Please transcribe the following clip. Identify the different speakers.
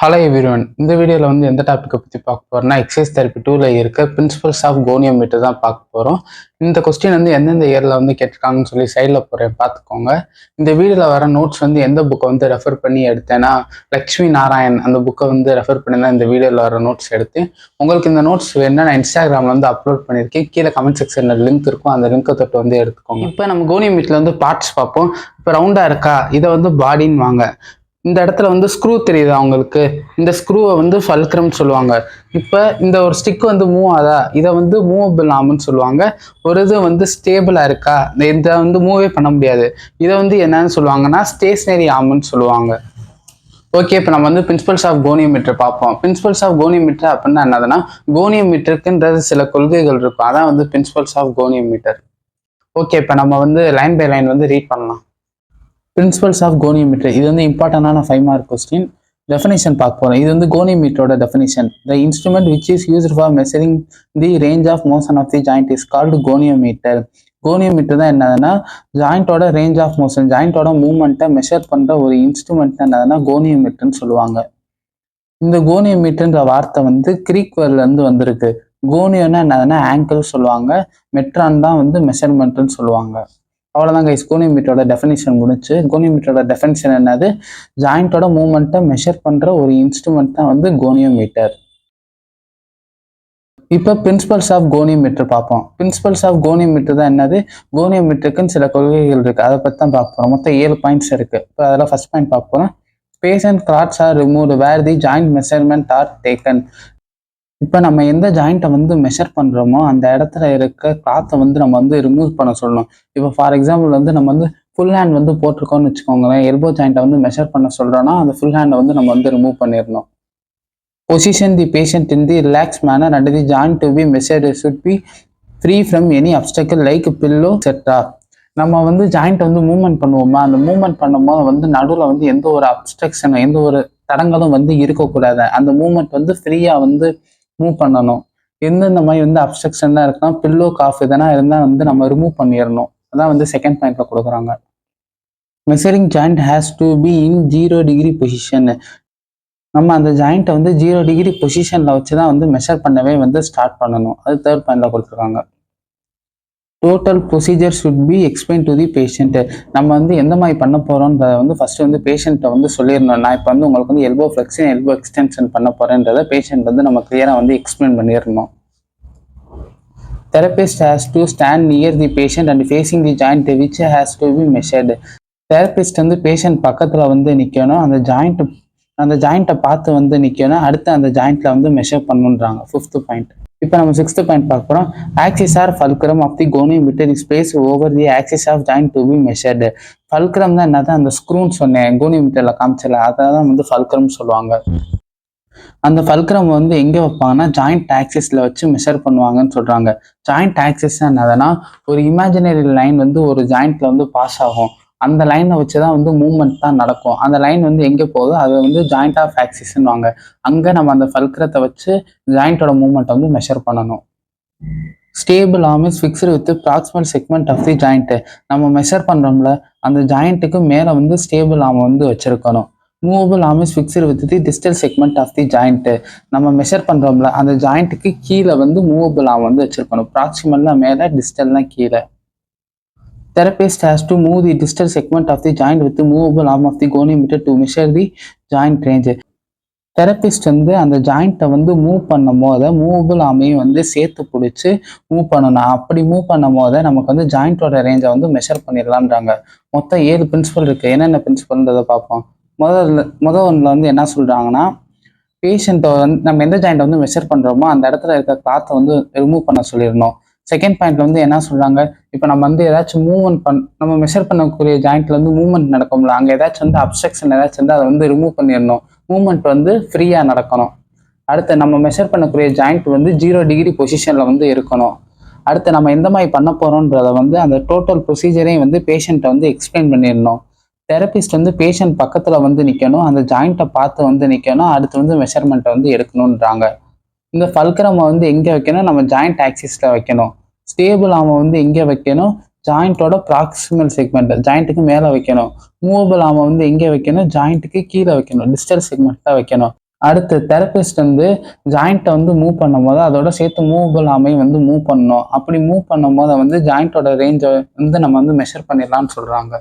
Speaker 1: Hello everyone. இந்த வீடியோவில் வந்து எந்த டாப்பிக்கை பற்றி பார்க்க போகிறோம்னா எக்ஸசைஸ் தெரப்பி 2ல் இருக்க பிரின்சிபல்ஸ் ஆஃப் கோனியோமீட்டர் தான் பார்க்க போகிறோம். இந்த கொஸ்டின் வந்து எந்தெந்த இயரில் வந்து கேட்டிருக்காங்கன்னு சொல்லி சைடில் போகிறேன் பார்த்துக்கோங்க. இந்த வீடியோவில் வர நோட்ஸ் வந்து எந்த புக்கை வந்து ரெஃபர் பண்ணி எடுத்தேன்னா லக்ஷ்மி நாராயண் அந்த புக்கை வந்து ரெஃபர் பண்ணி தான் இந்த வீடியோவில் வர நோட்ஸ் எடுத்தேன். உங்களுக்கு இந்த நோட்ஸ் வேணுன்னா நான் இன்ஸ்டாகிராமில் வந்து அப்லோட் பண்ணியிருக்கேன். கீழே கமெண்ட் செக்ஷனில் லிங்க் இருக்கும், அந்த லிங்கை தொட்டு வந்து எடுத்துக்கோங்க. இப்போ நம்ம கோனியோமீட்டரில் வந்து பார்ட்ஸ் பார்ப்போம். இப்போ ரவுண்டாக இருக்கா, இதை வந்து பாடின்னு வாங்க. இந்த இடத்துல வந்து ஸ்க்ரூ தெரியுது அவங்களுக்கு, இந்த ஸ்க்ரூவை வந்து ஃபல்க்ரம் சொல்லுவாங்க. இப்போ இந்த ஒரு ஸ்டிக் வந்து மூவ் ஆதா, இதை வந்து மூவபிள் ஆர்ம்னு சொல்லுவாங்க. ஒரு இது வந்து ஸ்டேபிளாக இருக்கா, இதை வந்து மூவே பண்ண முடியாது, இதை வந்து என்னன்னு சொல்லுவாங்கன்னா ஸ்டேஷ்னரி ஆர்ம்னு சொல்லுவாங்க. ஓகே, இப்போ நம்ம வந்து பிரின்சிபல்ஸ் ஆஃப் கோனியோமீட்டர் பார்ப்போம். பிரின்சிபல்ஸ் ஆஃப் கோனியோமீட்டர் அப்படின்னா என்னதுன்னா, கோனியோமீட்டருக்குன்றது சில கொள்கைகள் இருக்கும், அதான் வந்து பிரின்சிபல்ஸ் ஆஃப் கோனியோமீட்டர். ஓகே, இப்போ நம்ம வந்து லைன் பை லைன் வந்து ரீட் பண்ணலாம். பிரின்சிபல்ஸ் ஆஃப் கோனியோமீட்டர், இது வந்து இம்பார்ட்டண்டான 5 மார்க் கொஸ்டின். டெஃபினேஷன் பார்க்க போகிறோம். இது வந்து கோனியோமீட்டரோட definition. The instrument which is used for measuring the range of motion of the joint is called goniometer. Goniometer தான் என்னதுன்னா ஜாயிண்டோட ரேஞ்ச் ஆஃப் மோஷன், ஜாயிண்டோட மூவ்மெண்ட்டை மெஷர் பண்ணுற ஒரு இன்ஸ்ட்ருமெண்ட் என்னதுன்னா கோனியோமீட்டர்னு சொல்லுவாங்க. இந்த கோனியோமீட்டர்ன்ற வார்த்தை வந்து கிரீக் வேர்ட்லேருந்து வந்திருக்கு. கோனியோன்னா என்னதுன்னா ஆங்கிள் சொல்லுவாங்க, மெட்ரான் தான் வந்து மெஷர்மெண்ட்னு சொல்லுவாங்க. அவ்வளோதான் கைஸ், கோனியோமீட்டரோட டெஃபினிஷன் முடிச்சு. கோனியோமீட்டரோட டெஃபினிஷன் என்னது, ஜாயிண்டோட மூவ்மெண்ட்டை மெஷர் பண்ணுற ஒரு இன்ஸ்ட்ருமெண்ட் தான் வந்து கோனியோமீட்டர். இப்போ பிரின்சிபல்ஸ் ஆஃப் கோனியோமீட்டர் பார்ப்போம். பிரின்சிபல்ஸ் ஆஃப் கோனியோமீட்டர் தான் என்னது, கோனியோமீட்டருக்குன்னு சில கொள்கைகள் இருக்குது, அதை பற்றி தான் பார்க்க போகிறோம். மொத்தம் 7 பாயிண்ட்ஸ் இருக்குது. இப்போ அதில் ஃபர்ஸ்ட் பாயிண்ட் பார்க்க போகிறோம். Patient clothes are removed where the joint measurement are taken. இப்போ நம்ம எந்த ஜாயிண்ட்டை வந்து மெஷர் பண்ணுறோமோ அந்த இடத்துல இருக்க கிளாத்தை வந்து நம்ம வந்து ரிமூவ் பண்ண சொல்லணும். இப்போ ஃபார் எக்ஸாம்பிள் வந்து நம்ம வந்து ஃபுல் ஹேண்ட் வந்து போட்டிருக்கோம்னு வச்சுக்கோங்களேன், எல்போ ஜாயிண்ட்டை வந்து மெஷர் பண்ண சொல்கிறோன்னா அந்த ஃபுல் ஹேண்டை வந்து நம்ம வந்து ரிமூவ் பண்ணிடணும். Position the patient in the relax manner and the joint to be measured should be free from any obstacle like pillow etcetera. நம்ம வந்து ஜாயிண்ட் வந்து மூவ்மெண்ட் பண்ணுவோமா, அந்த மூவ்மெண்ட் பண்ணும்போது வந்து நடுவில் வந்து எந்த ஒரு அப்ஸ்ட்ரக்ஷனும் எந்த ஒரு தடங்களும் வந்து இருக்கக்கூடாது. அந்த மூவ்மெண்ட் வந்து ஃப்ரீயாக வந்து மூவ் பண்ணணும். எந்தெந்த மாதிரி வந்து அப்ஸ்ட்ரக்ஷன்லாம் இருக்குன்னா பில்லோ காஃப் இதெல்லாம் இருந்தால் வந்து நம்ம ரிமூவ் பண்ணிடணும். அதான் வந்து செகண்ட் பாயிண்ட்ல கொடுக்குறாங்க. Measuring joint has to be in 0 degree position. நம்ம அந்த ஜாயிண்ட்டை வந்து 0 டிகிரி பொசிஷனில் வச்சு தான் வந்து மெஷர் பண்ணவே வந்து ஸ்டார்ட் பண்ணணும். அது தேர்ட் பாயிண்ட்ல கொடுத்துருக்காங்க. Total procedure should be explain to the patient. நம்ம வந்து எந்த மாதிரி பண்ண போகிறோன்றத வந்து ஃபர்ஸ்ட் வந்து பேஷண்ட்டை வந்து சொல்லிடணும். நான் இப்போ வந்து உங்களுக்கு வந்து எல்போ ஃப்ளெக்ஷன் எல்போ எக்ஸ்டென்ஷன் பண்ண போகிறேன்றதை பேஷண்ட் வந்து நம்ம கிளியராக வந்து எக்ஸ்பிளைன் பண்ணிடணும். Therapist has to stand near the patient and facing the joint which has to be measured. Therapist வந்து பேஷண்ட் பக்கத்தில் வந்து நிற்கணும், அந்த ஜாயிண்ட்டை பார்த்து வந்து நிற்கணும், அடுத்து அந்த ஜாயிண்ட்டில் வந்து மெஷர் பண்ணுன்றாங்க. 5th point. இப்போ நம்ம 6th பாயிண்ட் பார்க்க போகிறோம். Axis or fulcrum of the goniometer is placed over the axis of joint to be measured. Fulcrum தான் என்னது, அந்த ஸ்க்ரூன்னு சொன்னேன் கோனியோமீட்டரில் காமிச்சல, அதை தான் வந்து ஃபல்க்ரம் சொல்லுவாங்க. அந்த ஃபல்க்ரம் வந்து எங்கே வைப்பாங்கன்னா ஜாயிண்ட் ஆக்சிஸில் வச்சு மெஷர் பண்ணுவாங்கன்னு சொல்கிறாங்க. ஜாயிண்ட் ஆக்சிஸ் என்னதுன்னா ஒரு இமேஜினரி லைன் வந்து ஒரு ஜாயிண்ட்டில் வந்து பாஸ் ஆகும். அந்த லைனை வச்சு தான் வந்து மூவ்மெண்ட் தான் நடக்கும். அந்த லைன் வந்து எங்கே போகுதோ அது வந்து ஜாயிண்ட் ஆஃப் ஆக்சிஸ்ன்னுவாங்க. அங்கே நம்ம அந்த ஃபல்க்ரத்தை வச்சு ஜாயிண்டோட மூவ்மெண்ட்டை வந்து மெஷர் பண்ணணும். Stable arm is fixed with proximal segment of the joint. நம்ம மெஷர் பண்ணுறோம்ல அந்த ஜாயிண்ட்டுக்கு மேலே வந்து ஸ்டேபிள் ஆர்ம் வந்து வச்சிருக்கணும். Movable arm is fixed with the distal segment of the joint. நம்ம மெஷர் பண்ணுறோம்ல அந்த ஜாயிண்ட்டுக்கு கீழே வந்து மூவபிள் ஆர்ம் வந்து வச்சிருக்கணும். ப்ராக்சிமல்லாம் மேலே, டிஸ்டல்லாம் கீழே. Therapist has to move the distal segment of the joint with the movable arm of the goniometer to measure the joint range. Therapist வந்து அந்த ஜாயிண்ட்டை வந்து மூவ் பண்ணும் போது மூவபிள் ஆர்மையும் வந்து சேர்த்து பிடிச்சி மூவ் பண்ணணும். அப்படி மூவ் பண்ணும் போது நமக்கு வந்து ஜாயிண்டோட ரேஞ்சை வந்து மெஷர் பண்ணிடலான்றாங்க. மொத்தம் 7 பிரின்சிபல் இருக்குது. என்னென்ன பிரின்சிபல்ன்றதை பார்ப்போம். முதல் ஒன்றில் வந்து என்ன சொல்கிறாங்கன்னா, பேஷண்ட்டை வந்து நம்ம எந்த ஜாயிண்ட்டை வந்து மெஷர் பண்ணுறோமோ அந்த இடத்துல இருக்க கிளாத்தை வந்து ரிமூவ் பண்ண சொல்லிடணும். செகண்ட் பாயிண்ட்ல வந்து என்ன சொல்றாங்க, இப்போ நம்ம வந்து ஏதாச்சும் நம்ம மெஷர் பண்ணக்கூடிய ஜாயிண்ட்ல வந்து மூவ்மெண்ட் நடக்கும்ல, அங்கே ஏதாச்சும் வந்து அப்ஸ்ட்ரக்ஷன் ஏதாச்சும் வந்து அதை வந்து ரிமூவ் பண்ணிடணும். மூவ்மெண்ட் வந்து ஃப்ரீயாக நடக்கணும். அடுத்து நம்ம மெஷர் பண்ணக்கூடிய ஜாயிண்ட் வந்து 0 டிகிரி பொசிஷனில் வந்து இருக்கணும். அடுத்து நம்ம எந்த மாதிரி பண்ண போகிறோன்றதை வந்து அந்த டோட்டல் ப்ரொசீஜரையும் வந்து பேஷண்ட்டை வந்து எக்ஸ்பிளைன் பண்ணிடணும். தெரபிஸ்ட் வந்து பேஷண்ட் பக்கத்தில் வந்து நிற்கணும், அந்த ஜாயிண்ட்டை பார்த்து வந்து நிற்கணும், அடுத்து வந்து மெஷர்மெண்ட்டை வந்து எடுக்கணுன்றாங்க. இந்த ஃபல்க்ரம் வந்து எங்கே வைக்கணும், நம்ம ஜாயிண்ட் ஆக்சிஸில் வைக்கணும். ஸ்டேபிள் ஆர்மை வந்து எங்கே வைக்கணும், ஜாயிண்டோட ப்ராக்சிமல் செக்மெண்ட் ஜாயிண்ட்டுக்கு மேலே வைக்கணும். மூவபிள் ஆர்மை வந்து எங்கே வைக்கணும், ஜாயிண்ட்டுக்கு கீழே வைக்கணும், டிஸ்டல் செக்மெண்ட்டாக வைக்கணும். அடுத்து தெரபிஸ்ட் வந்து ஜாயிண்ட்டை வந்து மூவ் பண்ணும்போது அதோட சேர்த்து மூவபிள் ஆமையும் வந்து மூவ் பண்ணணும். அப்படி மூவ் பண்ணும்போது வந்து ஜாயிண்டோட ரேஞ்சை வந்து நம்ம வந்து மெஷர் பண்ணிடலாம்னு சொல்றாங்க.